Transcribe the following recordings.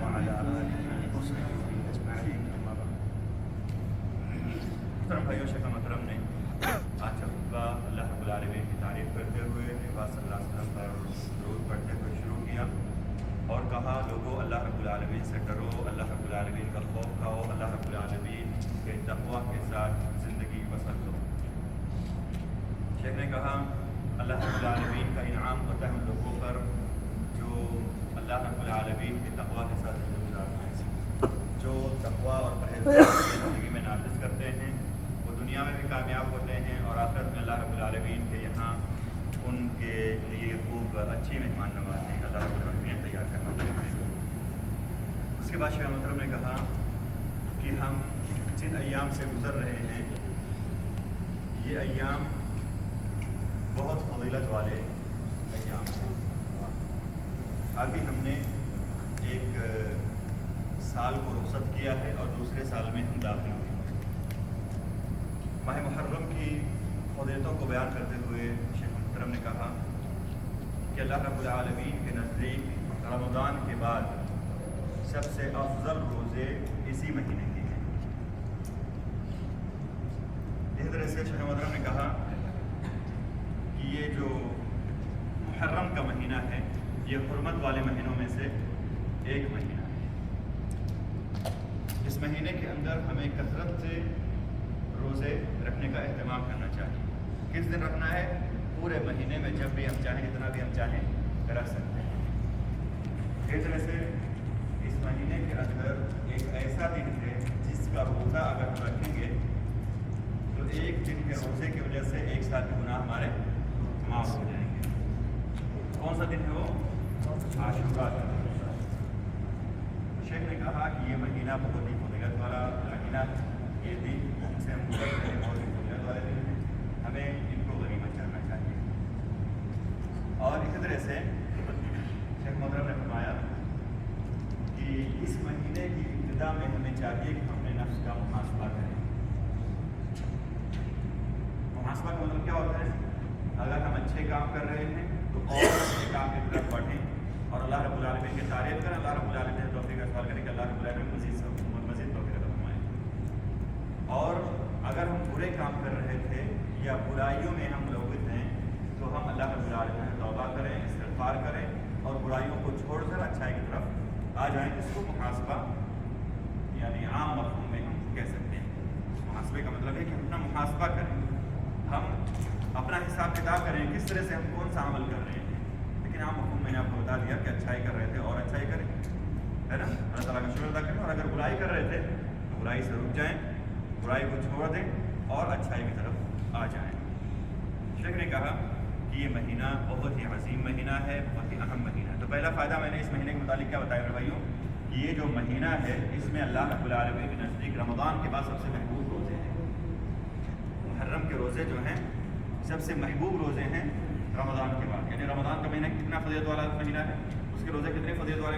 وعلى آله وصحبه أجمعين أما بعد. محترم بھائیو، شیخ محترم نے آج کا خطبہ اللہ رب العالمین کی تعریف کرتے ہوئے نبی صلی اللہ علیہ وسلم پر درود پڑھتے ہوئے شروع کیا اور کہا لوگو اللہ رب العالمین سے ڈرو، اللہ رب العالمین کا خوف کھاؤ، اللہ رب العالمین کے تقویٰ کے ساتھ زندگی بسر کرو. شیخ نے کہا اللہ رب العالمین کا انعام ہوتا ہے ان لوگوں پر جو اللہ رب العالمین کے تقویٰ کے ساتھ زندگی گزارتے ہیں، جو تقویٰ اور پرہیزگاری زندگی میں نافذ کرتے ہیں وہ دنیا میں بھی کامیاب ہوتے ہیں اور آخرت میں اللہ رب العالمین کے یہاں ان کے لیے خوب اچھی مہمان نوازی اللہ رب العالمین تیار کرنا چاہتے ہیں. اس کے بعد شیخ محترم نے کہا کہ ہم جن ایام سے گزر رہے ہیں یہ ایام بہت فضیلت والے ایام ہیں. ابھی ہم نے ایک سال کو رخصت کیا ہے اور دوسرے سال میں ہم داخل ہوئے. ماہ محرم کی فضیلتوں کو بیان کرتے ہوئے شیخ محترم نے کہا کہ اللہ رب العالمین کے نزدیک رمضان کے بعد سب سے افضل روزے اسی مہینے کے ہیں. اس طرح سے شیخ محترم نے کہا کہ یہ جو محرم کا مہینہ ہے یہ حرمت والے مہینوں میں سے ایک مہینہ ہے. اس مہینے کے اندر ہمیں کثرت سے روزے رکھنے کا اہتمام کرنا چاہیے. کس دن رکھنا ہے؟ پورے مہینے میں جب بھی ہم چاہیں، جتنا بھی ہم چاہیں رکھ سکتے ہیں. اس طرح سے اس مہینے کے اندر ایک ایسا دن ہے جس کا روزہ اگر ہم رکھیں گے تو ایک دن کے روزے کی وجہ سے ایک سال کے گناہ ہمارے معاف ہو جائیں گے. کون سا دن ہے وہ؟ عاشورہ کا. شیخ نے کہا کہ یہ مہینہ بہت ہی فضیلت والا مہینہ ہے. یہ دن سے ہم گزر رہے ہیں بہت ہی فضیلت والے دن ہیں، ہمیں ان کو غنیمت کرنا چاہیے. اور اسی طرح سے شیخ محترم نے فرمایا کہ اس مہینے کی ابتدا میں ہمیں چاہیے کہ ہم اپنے نفس کا محاسبہ کریں. محاسبہ کا مطلب کیا ہوتا ہے؟ اگر ہم اچھے کام کر رہے ہیں تو اور اچھے کام کی طرف بڑھیں اور اللہ رب العالمین کی تعریف کریں. اللہ رب العالمین سے توفیق کا سوال کریں کہ اللہ رب العالمین مزید توفیق عطا فرمائے. اور اگر ہم برے کام کر رہے تھے یا برائیوں میں ہم ملوث ہیں تو ہم اللہ رب العالمین سے توبہ کریں، استغفار کریں اور برائیوں کو چھوڑ کر اچھائی کی طرف آ جائیں. اس کو محاسبہ یعنی عام مفہوم میں ہم کہہ سکتے ہیں. محاسبے کا مطلب ہے کہ ہم اپنا محاسبہ کریں، ہم اپنا حساب کتاب کریں کس طرح سے ہم کون سا عمل کر رہے ہیں. لیکن عام مفہوم میں نے آپ کو بتا دیا کہ اچھائی کر رہے تھے اور اچھائی کریں، ہے نا، اللہ تعالیٰ کا شکر ادا کریں. اور اگر برائی کر رہے تھے تو برائی سے رک جائیں، برائی کو چھوڑ دیں اور اچھائی کی طرف آ جائیں. شیخ نے کہا کہ یہ مہینہ بہت ہی عظیم مہینہ ہے، بہت ہی اہم مہینہ ہے. تو پہلا فائدہ میں نے اس مہینے کے متعلق کیا بتایا میرے بھائیوں کہ یہ جو مہینہ ہے اس میں اللہ رب العالمین کے نزدیک رمضان کے بعد سب سے محبوب روزے ہیں. محرم کے روزے جو ہیں سب سے محبوب روزے ہیں رمضان کے بعد. یعنی رمضان کا مہینہ کتنا فضیلت والا مہینہ ہے، اس کے روزے کتنے فضیلت والے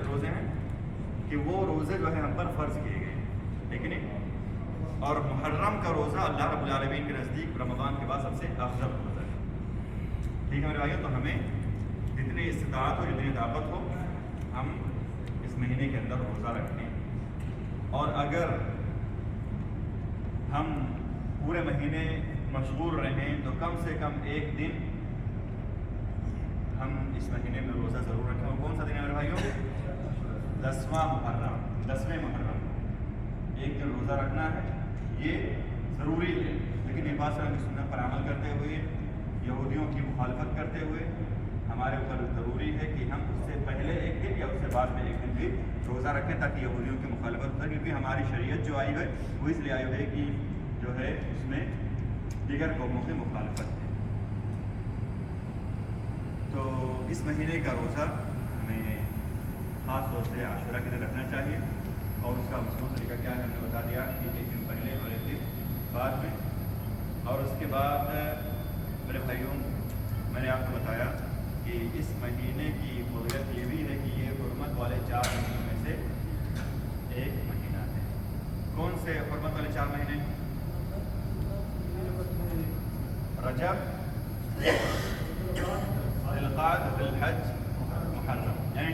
روزے ہیں کہ وہ روزے جو ہے ہم پر فرض کیے گئے، لیکن اور محرم کا روزہ اللہ رب العالمین کے نزدیک رمضان کے بعد سب سے افضل روزہ ہے. ٹھیک ہے میرے بھائیوں، تو ہمیں جتنی استطاعت ہو، جتنی طاقت ہو، ہم اس مہینے کے اندر روزہ رکھیں. اور اگر ہم پورے مہینے مشغول رہیں تو کم سے کم ایک دن ہم اس مہینے میں روزہ ضرور رکھیں. اور کون سا دن ہے میرے بھائیوں؟ 10واں محرم، 10ویں محرم ایک دن روزہ رکھنا ہے. یہ ضروری ہے، لیکن نبی صلی اللہ علیہ وسلم کی سنت پر عمل کرتے ہوئے، یہودیوں کی مخالفت کرتے ہوئے ہمارے اوپر ضروری ہے کہ ہم اس سے پہلے ایک دن یا اس سے بعد میں ایک دن بھی روزہ رکھیں تاکہ یہودیوں کی مخالفت ہو. کیونکہ ہماری شریعت جو آئی ہے وہ اس لیے آئی ہے کہ جو ہے اس میں دیگر قوموں کی مخالفت ہے. تو اس مہینے کا روزہ ہمیں خاص طور سے عاشورہ کے دن رکھنا چاہیے. اور اس کا مصنوعی طریقہ کیا ہے ہم نے بتا دیا کہ ایک دن پہلے اور ایک دن بعد میں. اور اس کے بعد میرے بھائیوں میں نے آپ کو بتایا کہ اس مہینے کی فضیلت یہ بھی ہے کہ یہ حرمت والے 4 مہینوں میں سے ایک مہینہ ہے. کون سے حرمت والے 4 مہینے؟ رجب، ذوالقعدہ، ذوالحج، محرم. یعنی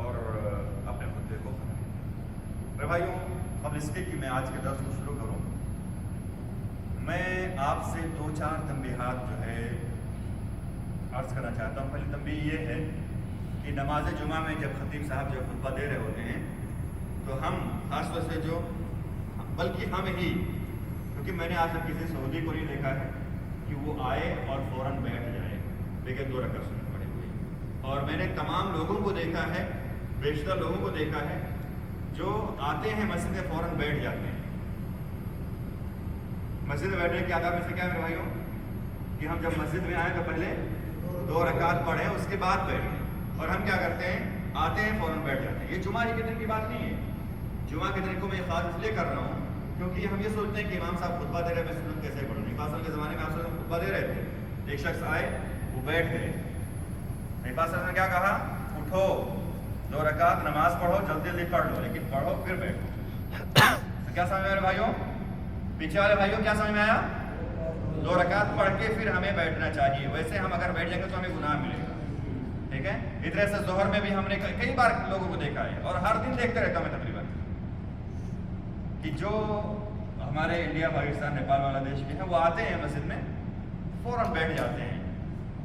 اور اپنے خطبے کو ختم کیا۔ میرے بھائیوں، اب اس کے کہ میں آج کے درس کو شروع کروں، میں آپ سے 2-4 تنبیہات جو ہے عرض کرنا چاہتا ہوں۔ پہلی تنبیہ یہ ہے کہ نماز جمعہ میں جب خطیب صاحب جو خطبہ دے رہے ہوتے ہیں تو ہم خاص طور سے بلکہ ہم ہی، کیونکہ میں نے آج تک کسی سعودی کو نہیں دیکھا ہے کہ وہ آئے اور فوراً بیٹھ جائے بغیر 2 رکعت سنت پڑے ہوئے، اور میں نے تمام لوگوں کو دیکھا ہے، بیشتر لوگوں کو دیکھا ہے جو آتے ہیں مسجد میں فوراً بیٹھ جاتے ہیں۔ مسجد میں بیٹھنے کے آداب میں سے کیا ہے میرے بھائیوں؟ کہ ہم جب مسجد میں آئیں تو پہلے 2 رکعت پڑھیں، اس کے بعد بیٹھیں، اور ہم کیا کرتے ہیں؟ آتے ہیں فوراً بیٹھ جاتے ہیں۔ یہ جمعہ کے دن کی بات نہیں ہے۔ جمعہ کے دن کو میں خاص اس لیے کر رہا ہوں کیونکہ ہم یہ سوچتے ہیں کہ امام صاحب خطبہ دے رہے ہیں، میں سنت کیسے پڑھوں؟ نبی پاک کے زمانے میں آپ صلی خطبہ دے رہے تھے، ایک شخص آئے، وہ بیٹھ گئے، نبی پاک نے کیا کہا؟ اٹھو، 2 رکعت نماز پڑھو، جلدی جلدی پڑھ لو، لیکن پڑھو پھر بیٹھو۔ تو کیا سمجھ میں آیا بھائیوں؟ پیچھے والے بھائیوں کیا سمجھ میں آیا؟ 2 رکعت پڑھ کے پھر ہمیں بیٹھنا چاہیے۔ ویسے ہم اگر بیٹھ جائیں گے تو ہمیں گناہ ملے گا، ٹھیک ہے؟ اس طرح سے ظہر میں بھی ہم نے کئی بار لوگوں کو دیکھا ہے، اور ہر دن دیکھتے رہتا ہوں میں تقریباً، کہ جو ہمارے انڈیا، پاکستان، نیپال، بنگلہ دیش کے ہیں، وہ آتے ہیں مسجد میں فوراً بیٹھ جاتے ہیں۔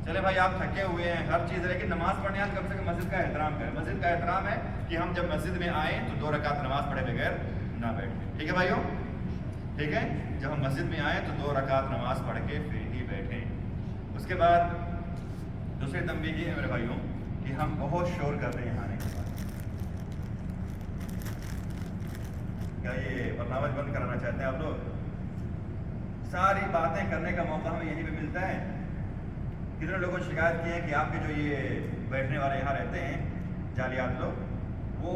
چلے بھائی آپ تھکے ہوئے ہیں، ہر چیز، لیکن نماز پڑھنے آئے کم سے کم مسجد کا احترام کریں۔ مسجد کا احترام ہے کہ ہم جب مسجد میں آئیں تو 2 رکعت نماز پڑھے بغیر نہ بیٹھیں، ٹھیک ہے بھائیوں؟ ٹھیک ہے، جب ہم مسجد میں آئیں تو 2 رکعت نماز پڑھ کے پھر ہی بیٹھیں۔ اس کے بعد دوسری تنبیہ یہ ہے میرے بھائیوں کہ ہم بہت شور کرتے ہیں یہاں آنے کے بعد۔ کیا یہ برنامج بند کرانا چاہتے ہیں آپ لوگ؟ ساری باتیں کرنے کا موقع ہمیں یہیں پہ ملتا ہے۔ کتنے لوگوں نے شکایت کی ہے کہ آپ کے جو یہ بیٹھنے والے یہاں رہتے ہیں جالیات لوگ، وہ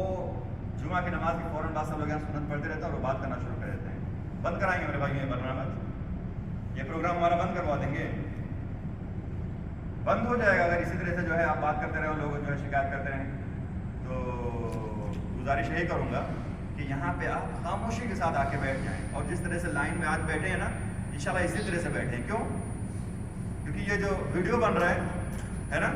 جمعہ کی نماز کے فوراً بعد سب لوگ یہاں سنت پڑھتے رہتے ہیں اور وہ بات کرنا شروع کر دیتے ہیں۔ بند کرائیں گے میرے بھائی یہ برنامج، یہ پروگرام ہمارا بند کروا دیں گے، بند ہو جائے گا اگر اسی طرح سے جو ہے آپ بات کرتے رہے، لوگ جو ہے شکایت کرتے رہیں۔ تو گزارش یہی کروں گا کہ یہاں پہ آپ خاموشی کے ساتھ آ کے بیٹھ جائیں، اور جس طرح سے لائن میں آج بیٹھے ہیں نا، انشاءاللہ اسی طرح سے بیٹھیں۔ کیوں؟ کیونکہ یہ جو ویڈیو بن رہا ہے نا،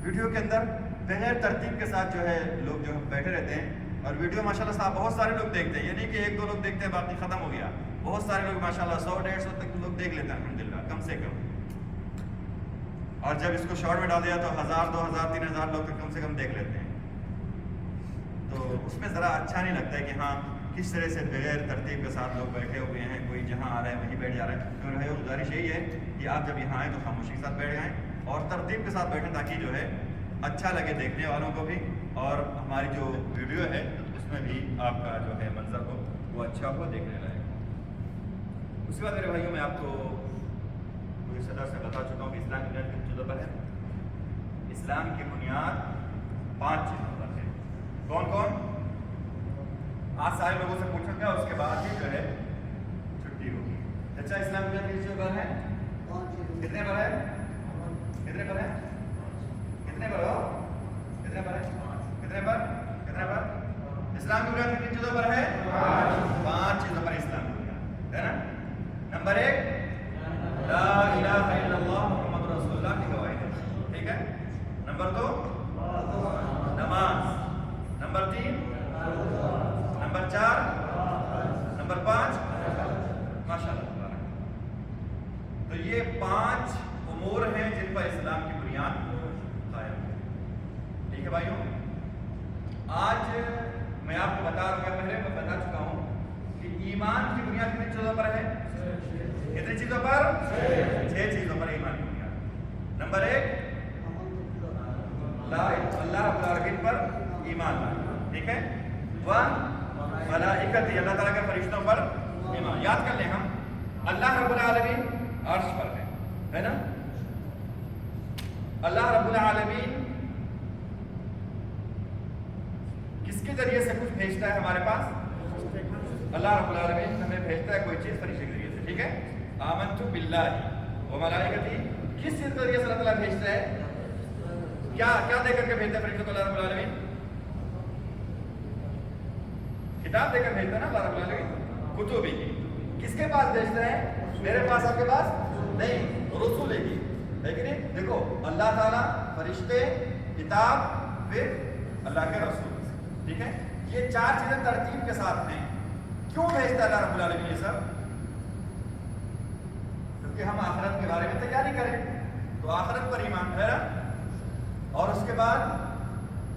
ویڈیو کے اندر بغیر ترتیب کے ساتھ جو ہے لوگ جو بیٹھے رہتے ہیں، اور ویڈیو ماشاءاللہ صاحب بہت سارے لوگ دیکھتے ہیں، یہ نہیں کہ 1-2 لوگ دیکھتے ہیں باقی ختم ہو گیا، بہت سارے لوگ ماشاءاللہ 100-150 تک لوگ دیکھ لیتے ہیں الحمدللہ، کم سے کم۔ اور جب اس کو شارٹ میں ڈال دیا تو 1000 2000 3000 لوگ تو کم سے کم دیکھ لیتے ہیں۔ تو اس میں ذرا اچھا نہیں لگتا ہے کہ ہاں کس طرح سے بغیر ترتیب کے ساتھ لوگ بیٹھے ہوئے ہیں، کوئی جہاں آ رہا ہے وہیں بیٹھ جا رہا ہے۔ تو میرے بھائیو گزارش یہی ہے کہ آپ جب یہاں آئیں تو خاموشی کے ساتھ بیٹھ جائیں اور ترتیب کے ساتھ بیٹھیں، تاکہ جو ہے اچھا لگے دیکھنے والوں کو بھی، اور ہماری جو ویڈیو ہے اس میں بھی آپ کا جو ہے منظر ہو وہ اچھا ہو، دیکھنے لائق۔ اس کے بعد میرے بھائیوں میں آپ کو پوری صدر سے بتا چکا ہوں کہ اسلام کی بنیاد کن چیزوں پر ہے؟ اسلام کی بنیاد 5 چیزوں پر ہے۔ کون کون؟ آج سارے لوگوں سے پوچھوں گا، اس کے بعد ہی جو ہے چھٹی ہوگی۔ اچھا، اسلام کی بنیاد کن چیزوں پر ہے؟ کتنے پر ہے؟ کتنے پر ہے؟ کتنے پر ہو؟ کتنے پر ہے؟ کتنے پر؟ کتنے پر؟ اسلام کی بنیاد کن چیزوں پر ہے؟ 5 چیزوں پر اسلام کی بنیاد ہے نا۔ نمبر 1 لا الہ الا اللہ محمد رسول اللہ کی گواہی ہے، ٹھیک ہے۔ نمبر 2 نماز، نمبر 3 نمبر 4 نمبر 5 ماشاءاللہ۔ تو یہ 5 امور ہیں جن پر اسلام کی بنیاد قائم ہے، ٹھیک ہے بھائیوں۔ آج میں آپ کو بتا رہا ہوں، پہلے میں بتا چکا ہوں کہ ایمان کی بنیاد کتنی چیزوں پر ہے؟ کتنی چیزوں پر؟ 6 چیزوں پر ایمان کی بنیاد۔ نمبر 1 اللہ رب العالمین پر ایمان لانا، ٹھیک ہے۔ 1 ملائکتی، اللہ تعالیٰ کے فرشتوں پر ایمان۔ یاد کر لیں ہم، اللہ رب العالمین عرش پر ہے نا۔ اللہ رب العالمین کس کے ذریعے سے کچھ بھیجتا ہے ہمارے پاس؟ اللہ رب العالمین ہمیں بھیجتا ہے کوئی چیز فرشتے کے ذریعے سے، ٹھیک ہے۔ آمنت باللہ و ملائکتی، کس چیز کے ذریعے سے اللہ تعالیٰ بھیجتا ہے؟ کیا دے کر کے بھیجتا ہے فرشتوں کو اللہ رب العالمین؟ کتاب دے کر بھیجتا ہے نا اللہ رب العالمین، کتب ہی۔ کس کے پاس بھیجتا ہے؟ میرے پاس، آپ کے پاس نہیں، رسول ہی ہے کہ نہیں؟ دیکھو اللہ تعالیٰ فرشتے کتاب پھر اللہ کے رسول. ٹھیک ہے, یہ 4 چیزیں ترتیب کے ساتھ ہیں. کیوں بھیجتا ہے اللہ رب العالمین یہ سب؟ کیونکہ ہم آخرت کے بارے میں تیاری کریں, تو آخرت پر ایمان ہے نا, اور اس کے بعد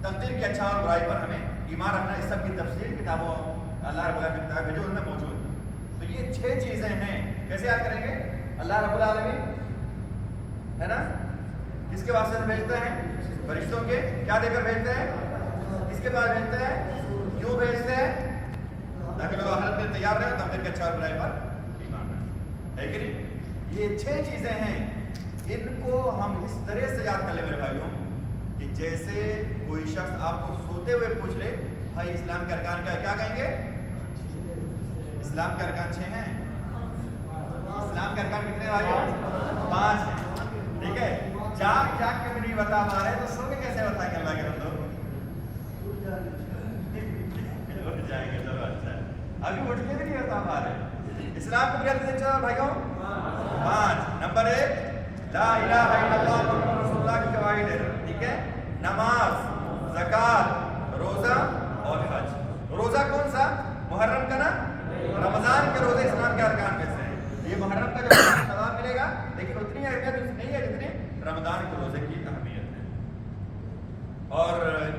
تقدیر کی اچھا اور برائی پر ہمیں ایمان رکھنا. اس سب کی تفصیل کتابوں اللہ رب العالمین کی کتاب بھیجو ان میں موجود ہے. تو یہ 6 چیزیں ہیں. کیسے یاد کریں گے؟ اللہ رب العالمین ہے نا, کس کے واسطے بھیجتے ہیں؟ فرشتوں کے. کیا دے کر بھیجتے ہیں؟ کس کے پاس بھیجتے ہیں؟ کیوں بھیجتے ہیں؟ تاکہ لوگ آخرت میں تیار رہیں, تقدیر کی اچھا اور برائی پر ایمان رکھیں. ہے کہ نہیں؟ یہ 6 چیزیں ہیں. ان کو ہم اس طرح سے یاد کر لیں میرے بھائیوں کہ جیسے کوئی شخص آپ کو سوتے ہوئے پوچھ لے بھائی اسلام کے ارکان کیا کہیں گے؟ اسلام کے ارکان 6 ہیں. اسلام کے ارکان کتنے بھائی؟ 5 ہیں. ٹھیک ہے, جاگ کے بھی نہیں بتا پا رہے تو سو کے کیسے بتائیں گے اللہ کے بندوں؟ جائیں گے. چلو اچھا ہے, ابھی اٹھ کے بھی نہیں بتا پا رہے. اسلام کو بنیادی چلو بھائیوں 5. نمبر 1 لا الہ الا اللہ محمد رسول اللہ کی قواعد ہے. ٹھیک ہے, نماز, زکات, روزہ اور حج. روزہ کون سا؟ محرم کا نا, رمضان کے روزے اسلام کے ارکان میں سے ہیں. یہ محرم کا جو ثواب ملے گا لیکن اتنی اہمیت نہیں ہے جتنی رمضان کے روزے کی اہمیت ہے. اور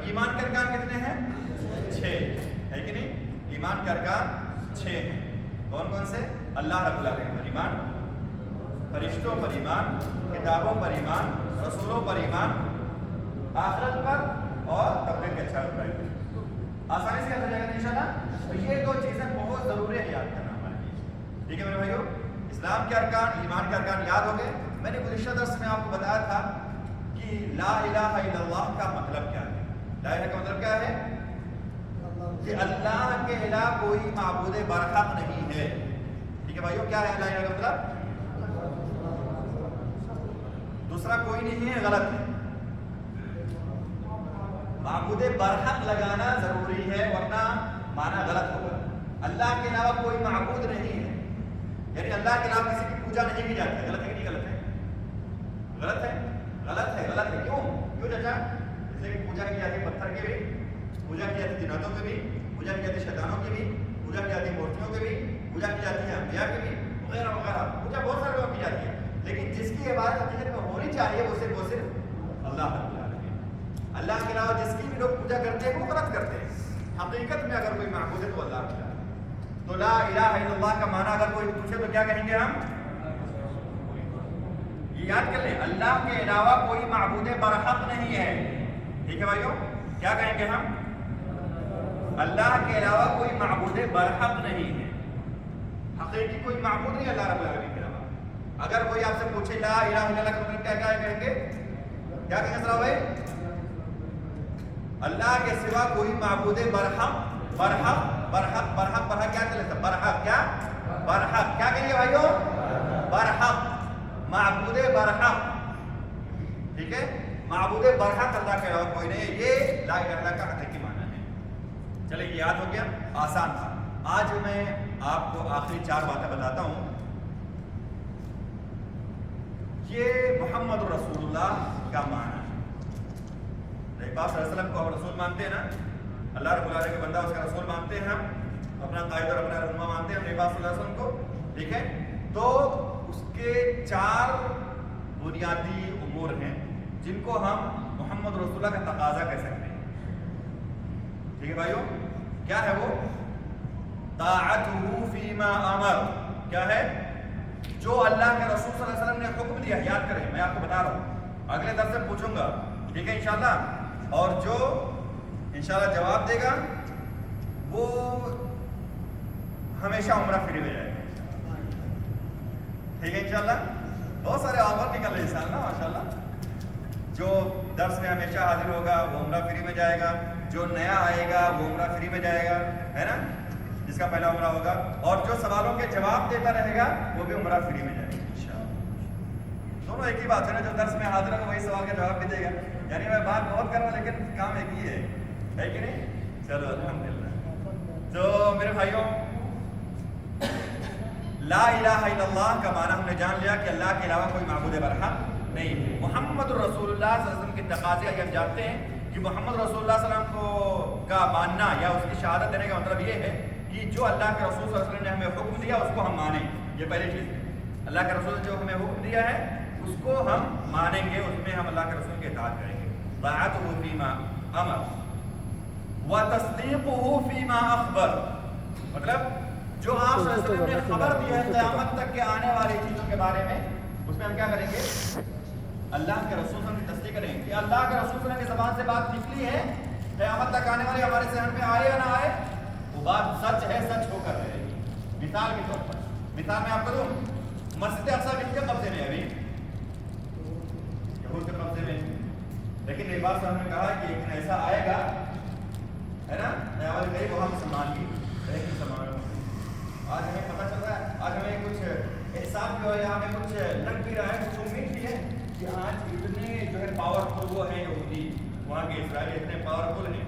ایمان کے ارکان کتنے ہیں؟ 6 ہے کہ نہیں؟ ایمان کے ارکان 6 ہیں. کون کون سے؟ اللہ رب العالمین پر ایمان, فرشتوں پر ایمان, کتابوں پر ایمان, رسولوں پر ایمان, آخرت پر اور تقدیر کے اچھا برائی پر. آسانی سے یاد ہو جائے گا انشاءاللہ. تو یہ 2 چیزیں بہت ضروری ہے یاد کرنا ہمارے لیے. ٹھیک ہے میرے بھائیو, اسلام کے ارکان, ایمان کے ارکان یاد ہو گئے. میں نے گزشتہ درس میں آپ کو بتایا تھا کہ لا الہ الا اللہ کا مطلب کیا ہے. لا الہ کا مطلب کیا ہے؟ کہ اللہ کے علاوہ کوئی معبود برحق نہیں ہے. ٹھیک ہے بھائیو, کیا ہے لا الہ کا مطلب؟ دوسرا کوئی نہیں ہے, غلط ہے. معبود برحق لگانا ضروری ہے ورنہ معنی غلط ہوگا. اللہ کے علاوہ کوئی معبود نہیں ہے, یعنی اللہ کے علاوہ کسی کی پوجا نہیں کی جاتی ہے. غلط ہے کہ نہیں؟ غلط ہے. غلط ہے, غلط ہے, غلط ہے. کیوں چچا؟ جیسے کہ پوجا کی جاتی ہے پتھر کی بھی, پوجا کی جاتی ہے جناتوں کی بھی, پوجا کی جاتی ہے شیطانوں کی بھی, پوجا کی جاتی ہے مورتیوں کی بھی, پوجا کی جاتی ہے انبیاء کی بھی, وغیرہ وغیرہ. پوجا بہت سارے لوگوں کی جاتی ہے, لیکن جس کی عبادت حقیقت میں ہونی چاہیے وہ صرف اللہ رب العالمین. اللہ کے علاوہ جس کی بھی لوگ پوجا کرتے ہیں وہ غلط کرتے ہیں. حقیقت میں اگر کوئی معبود ہے تو اللہ رب العالمین. تو لا الہ الا اللہ کا معنی اگر کوئی پوچھے تو کیا کہیں گے ہم؟ یہ یاد کر لیں, اللہ کے علاوہ کوئی معبود برحق نہیں ہے. ٹھیک ہے بھائیو, کیا کہیں گے ہم؟ اللہ کے علاوہ کوئی معبود برحق نہیں ہے. حقیقی کوئی معبود نہیں اللہ رب العالمین کے علاوہ. اگر کوئی آپ سے پوچھے لا الہ الا اللہ کا مطلب کیا کہیں گے؟ کیا کہیں گے سلام بھائی؟ اللہ کے سوا کوئی معبود برحق, برحق, برحق, برحق, برحق کیا چلے تھا؟ برحق کیا؟ برحق کیا کہیں گے بھائیو؟ برحق, معبود برحق. ٹھیک ہے, معبود برحق اللہ کے علاوہ کوئی نہیں. یہ لا الہ الا اللہ کا حقیقی معنی ہے. چلے یہ یاد ہو گیا, آسان تھا. آج میں آپ کو آخری 4 باتیں بتاتا ہوں. یہ محمد رسول اللہ کا معنی ہے. نبی پاک صلی اللہ علیہ وسلم کو ہم رسول مانتے ہیں نا, اللہ رب العالمین کے بندہ اس کا رسول مانتے ہیں, ہم اپنا قائد اور اپنا رہنما مانتے ہیں نبی پاک صلی اللہ علیہ وسلم کو. ٹھیک ہے, تو اس کے 4 بنیادی امور ہیں جن کو ہم محمد رسول اللہ کا تقاضا کہہ سکتے ہیں. ٹھیک ہے بھائیو, کیا ہے وہ؟ طاعتہ فیما امر. کیا ہے؟ جو اللہ کے رسول صلی اللہ علیہ وسلم نے حکم دیا. یاد کریں, میں آپ کو بتا رہا ہوں, اگلے درس سے پوچھوں گا. ٹھیک ہے انشاءاللہ, اور جو انشاءاللہ جواب دے گا وہ ہمیشہ عمرہ فری میں جائے گا. ٹھیک ہے انشاءاللہ. بہت سارے آفر نکل رہے ہیں نا ماشاءاللہ. جو درس میں ہمیشہ حاضر ہوگا وہ عمرہ فری میں جائے گا, جو نیا آئے گا وہ عمرہ فری میں جائے گا, ہے نا, جس کا پہلا عمرہ ہوگا, اور جو سوالوں کے جواب دیتا رہے گا وہ بھی عمرہ فری میں جائے گا انشاءاللہ. دونوں ایک ہی بات ہے نا, جو درس میں حاضر ہوگا وہی سوال کا جواب بھی دے گا. یعنی میں بات بہت کر رہا ہوں لیکن کام ایک ہی ہے کہ نہیں؟ چلو الحمدللہ. تو میرے بھائیوں, لا الہ الا اللہ کا معنی ہم نے جان لیا کہ اللہ کے علاوہ کوئی معبود برحق نہیں، محمد رسول اللہ صلی اللہ علیہ وسلم کے تقاضے ہم جانتے ہیں کہ محمد رسول اللہ صلی اللہ علیہ وسلم کو کا ماننا یا اس کی شہادت دینے کا مطلب یہ ہے کہ جو اللہ کے رسول صلی اللہ علیہ وسلم نے ہمیں حکم دیا اس کو ہم مانیں. یہ پہلی چیز ہے. اللہ کے رسول نے جو ہمیں حکم دیا ہے اس کو ہم مانیں گے، اس میں ہم اللہ کے رسول کی اطاعت کریں گے. طاعتہ فیما امر وتصدیقہ فیما اخبر، مطلب جو آپ صلی اللہ علیہ وسلم نے خبر دی ہے قیامت تک کے آنے والی چیزوں کے بارے میں، اس میں ہم کیا کریں گے؟ اللہ کے رسول صلی اللہ علیہ وسلم کی تصدیق کریں گے کہ اللہ کے رسول صلی اللہ علیہ وسلم کی زبان سے بات نکلی ہے، قیامت تک آنے والی ہمارے ذہن میں آئے یا نہ آئے، وہ بات سچ ہے، سچ ہو کر رہے گی. مثال کے طور پر، مثال میں آپ کو دوں، مسجد اقصی کس کے قبضے میں ہے ابھی؟ یہود کے قبضے میں. لیکن ایک بات ہم نے کہا کہ ایک ایسا آئے گا ہے نا قیامت قریب، وہ ہم مسلمان کی ایک مسلمان. آج ہمیں پتہ چل رہا ہے، آج ہمیں کچھ احساس بھی ہو یا ہمیں کچھ لگ بھی رہا ہے، کچھ امید بھی ہے کہ آج اتنے جو ہے پاورفل وہ ہیں یہودی، وہاں کے اسرائیلی اتنے پاورفل ہیں،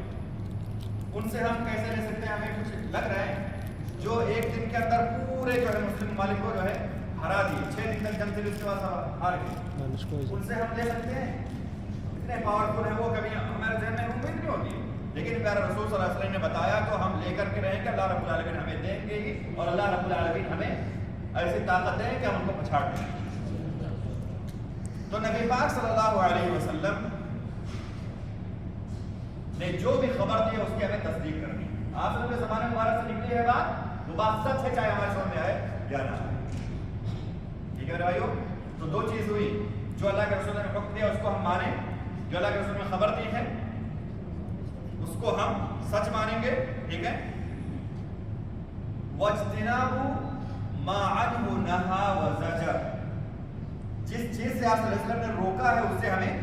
ان سے ہم کیسے لے سکتے ہیں؟ ہمیں کچھ لگ رہا ہے جو ایک دن کے اندر پورے جو ہے مسلم ممالک کو جو ہے ہرا دیے، 6 دن تک جنگ چلی، اس کے بعد ہار گئے، ان سے ہم لے سکتے ہیں؟ اتنے پاورفل ہیں وہ، کبھی ہمارے ذہن میں امید نہیں ہوتی ہے. لیکن پیارا رسول صلی اللہ علیہ وسلم نے بتایا تو ہم لے کر کے رہیں گے. اللہ رب العالمین ہمیں دیں گے ہی، اور اللہ رب العالمین ہمیں ایسی طاقت دیں کہ ہم ان کو پچھاڑ دیں. تو نبی پاک صلی اللہ علیہ وسلم نے جو بھی خبر دی ہے اس کی ہمیں تصدیق کرنی ہے. آپ صلی اللہ علیہ زمانے مبارک سے نکلی ہے بات، وہ بات سچ ہے چاہے ہمارے سامنے آئے یا نہ آئے. ٹھیک ہے میرے بھائیو؟ تو دو چیز ہوئی، جو اللہ کے رسول نے حکم دیا اس کو ہم مانیں، جو اللہ کے رسول نے خبر دی ہے اس کو ہم سچ مانیں گے. ٹھیک ہے. وَاجْتِنَابُ مَا عَنْهُ نَهَا وَزَجَرَ، جس چیز سے آپ صلی اللہ علیہ وسلم نے روکا ہے اس سے ہمیں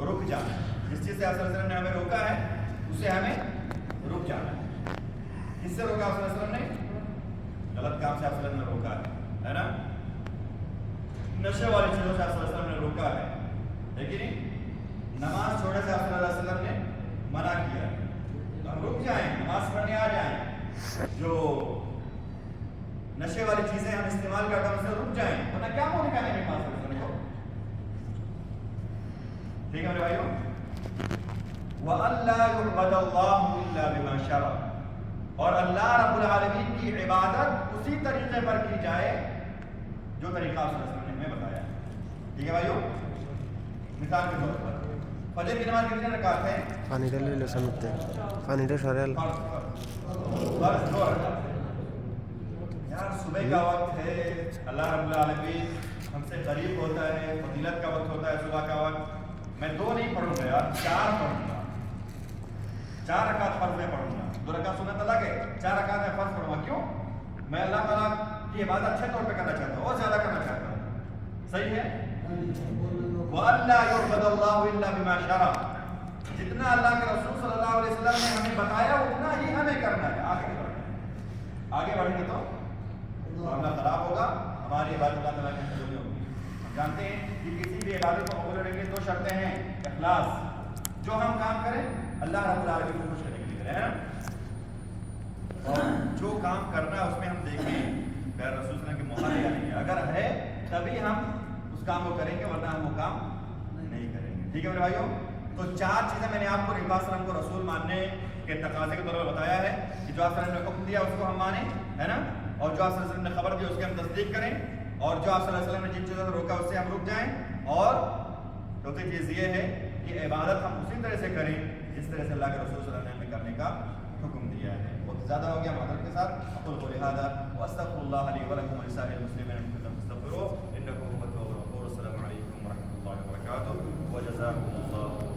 رک جانا ہے. جس چیز سے آپ صلی اللہ علیہ وسلم نے ہمیں روکا ہے اس سے ہمیں رک جانا ہے. کس سے روکا آپ صلی اللہ علیہ وسلم نے؟ غلط کام سے آپ صلی اللہ علیہ وسلم نے روکا ہے نا. نشے والی چیزوں سے آپ صلی اللہ علیہ وسلم نے روکا ہے، لیکن نماز چھوڑنے سے آپ صلی اللہ علیہ وسلم نے منع کیا ہے. تو ہم رک جائیں، نماز پڑھنے آ جائیں. جو نشے والی چیزیں ہم استعمال کرتے ہیں اس سے رک جائیں، ورنہ کیا ہونے کا نہیں نماز پڑھنے کو. ٹھیک ہے میرے بھائیو؟ وَأَلَّا يُعْبَدَ اللَّهُ إِلَّا بِمَا شَرَعَ، اور اللہ رب العالمین کی عبادت اسی طریقے پر کی جائے جو طریقہ آپ صلی اللہ علیہ وسلم نے ہمیں بتایا. ٹھیک ہے بھائیو؟ مثال کے طور پر فجر کی نماز کتنے رکعت ہیں؟ یار صبح کا وقت ہے، اللہ رب العالمین ہم سے قریب ہوتا ہے، فضیلت کا وقت ہوتا ہے صبح کا وقت. میں 2 نہیں پڑھوں گا یار، 4 پڑھوں گا. 4 رکعت فرض میں پڑھوں گا. 2 رکعت سنت اللہ کے، 4 رکعت میں فرض پڑھوں گا. کیوں؟ میں اللہ تعالیٰ کی عبادت اچھے طور پہ کرنا چاہتا ہوں اور زیادہ کرنا چاہتا ہوں. صحیح ہے؟ وَأَلَّا يُعْبَدَ اللَّهُ إِلَّا بِمَا شَرَعَ، جتنا اللہ کے رسول صلی اللہ علیہ وسلم نے ہمیں بتایا اتنا ہی ہمیں کرنا ہے. آگے بڑھیں گے تو معاملہ خراب ہوگا، ہماری عبادت اللہ تعالیٰ کی قبول نہیں ہوگی. ہم جانتے ہیں کہ کسی بھی عبادت کو قبول ہونے کے 2 شرطیں ہیں. اخلاص، جو ہم کام کریں اللہ رب العالمین کو خوش کرنے کے لیے کریں، ہے نا. اور جو کام کرنا ہے اس میں ہم دیکھیں پیارے رسول صلی اللہ علیہ وسلم کی مہر یا نہیں ہے. اگر ہے تبھی ہم اس کام کو کریں گے، ورنہ ہم وہ کام نہیں کریں گے. ٹھیک ہے میرے بھائیوں؟ تو 4 چیزیں میں نے آپ کو نبی پاک صلی اللہ علیہ وسلم کو رسول ماننے کے تقاضے کے طور پر بتایا ہے کہ جو آپ صلی اللہ علیہ وسلم نے حکم دیا اس کو ہم مانیں، ہے نا. اور جو آپ صلی اللہ علیہ وسلم نے خبر دی اس کی ہم تصدیق کریں، اور جو آپ صلی اللہ علیہ وسلم نے جن چیزوں سے روکا اس سے ہم رک جائیں. اور چوتھی چیز یہ ہے کہ عبادت ہم اسی طرح سے کریں جس طرح سے اللہ کے رسول صلی اللہ علیہ وسلم نے کرنے کا حکم دیا ہے. بہت زیادہ ہو گیا معذرت کے ساتھ. اقول قولی ھذا واستغفر اللہ لی ولکم ولسائر المسلمین من كل ذنب فاستغفروه انه هو التواب الغفور. السلام علیکم ورحمۃ اللہ وبرکاتہ وجزاکم اللہ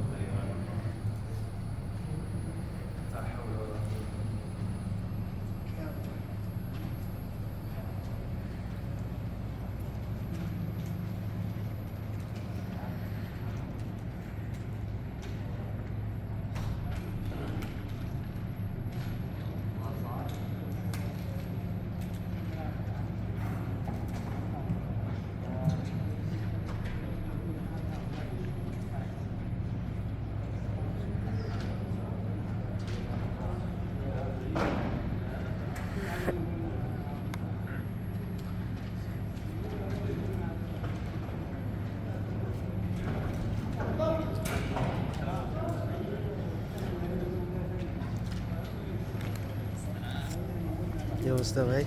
কি অবস্থা ভাই?